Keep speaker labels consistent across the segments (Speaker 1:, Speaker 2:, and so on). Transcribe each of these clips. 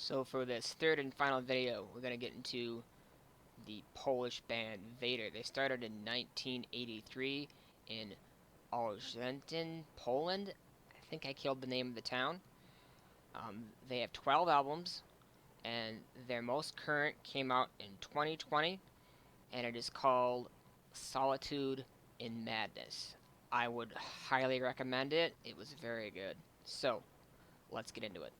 Speaker 1: So for this third and final video, we're going to get into the Polish band VADER. They started in 1983 in Olsztyn, Poland. I think I killed the name of the town. They have 12 albums, and their most current came out in 2020, and it is called Solitude in Madness. I would highly recommend it. It was very good. So, let's get into it.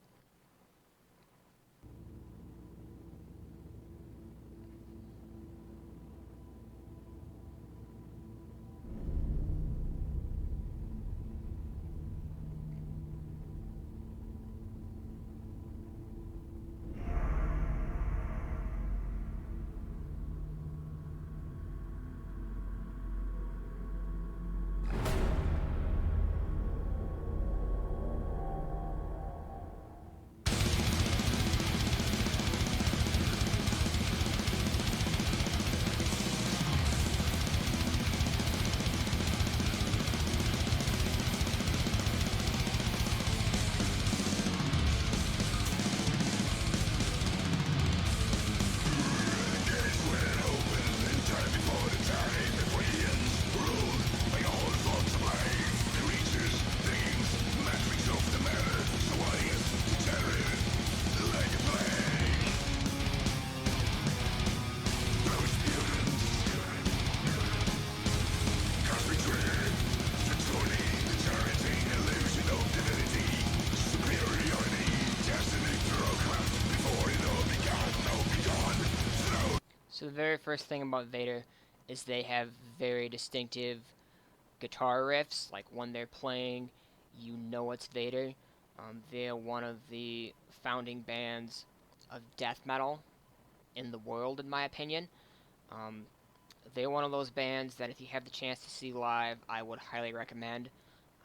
Speaker 1: So the very first thing about VADER is they have very distinctive guitar riffs. Like when they're playing, you know it's VADER. They're one of the founding bands of death metal in the world, in my opinion. Um, they're one of those bands that if you have the chance to see live, I would highly recommend.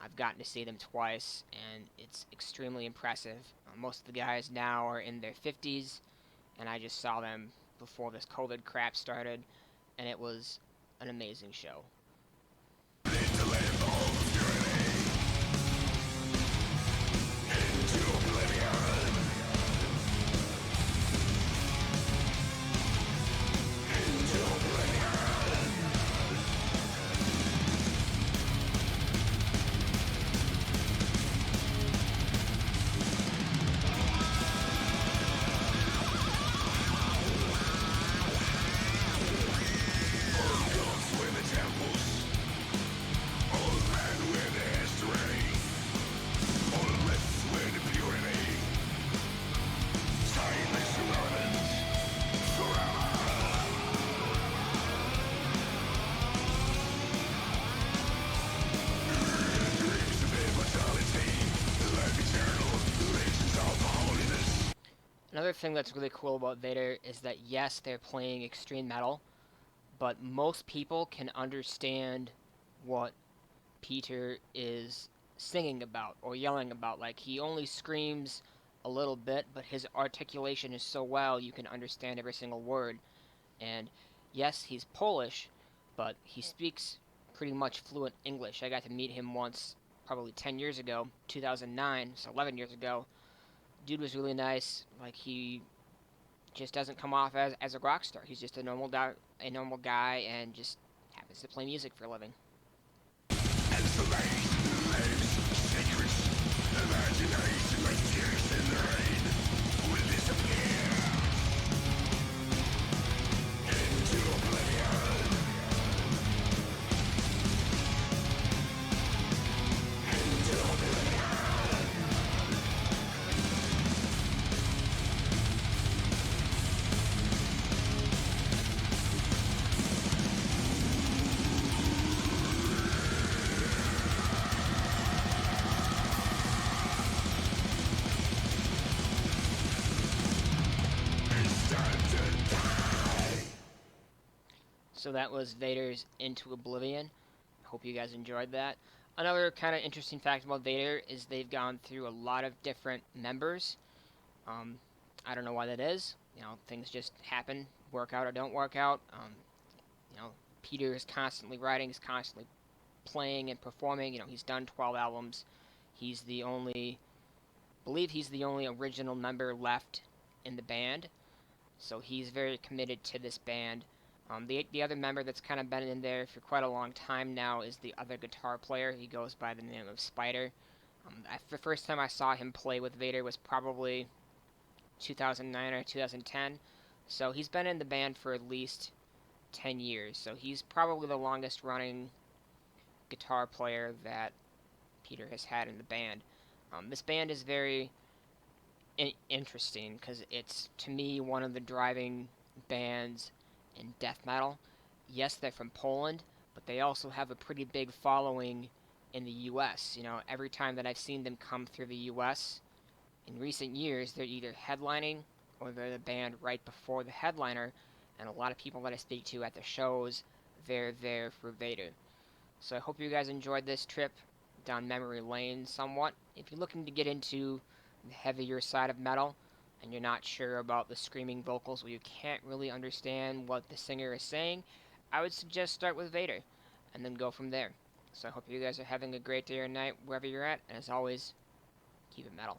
Speaker 1: I've gotten to see them twice, and it's extremely impressive. Most of the guys now are in their 50s, and I just saw them before this COVID crap started, and it was an amazing show. Another thing that's really cool about VADER is that yes, they're playing extreme metal, but most people can understand what Peter is singing about or yelling about. Like, he only screams a little bit, but his articulation is so well you can understand every single word. And yes, he's Polish, but he speaks pretty much fluent English. I got to meet him once, probably 10 years ago, 2009, so 11 years ago. Dude was really nice. Like, he just doesn't come off as a rock star. He's just a normal guy, and just happens to play music for a living. So that was VADER's Into Oblivion. Hope you guys enjoyed that. Another kind of interesting fact about VADER is they've gone through a lot of different members. Um, I don't know why that is. You know, things just happen, work out or don't work out. You know, Peter is constantly writing, is constantly playing and performing. You know, he's done 12 albums. He's the only, I believe he's the only original member left in the band, so he's very committed to this band. The other member that's kind of been in there for quite a long time now is the other guitar player. He goes by the name of Spider. The first time I saw him play with Vader was probably 2009 or 2010. So he's been in the band for at least 10 years. So he's probably the longest running guitar player that Peter has had in the band. This band is very interesting because it's, to me, one of the driving bands in death metal. Yes, they're from Poland, but they also have a pretty big following in the US. You know, every time that I've seen them come through the US in recent years, they're either headlining or they're the band right before the headliner, and a lot of people that I speak to at the shows, they're there for VADER. So I hope you guys enjoyed this trip down memory lane somewhat. If you're looking to get into the heavier side of metal and you're not sure about the screaming vocals or you can't really understand what the singer is saying, I would suggest start with VADER and then go from there. So I hope you guys are having a great day or night wherever you're at, and as always, keep it metal.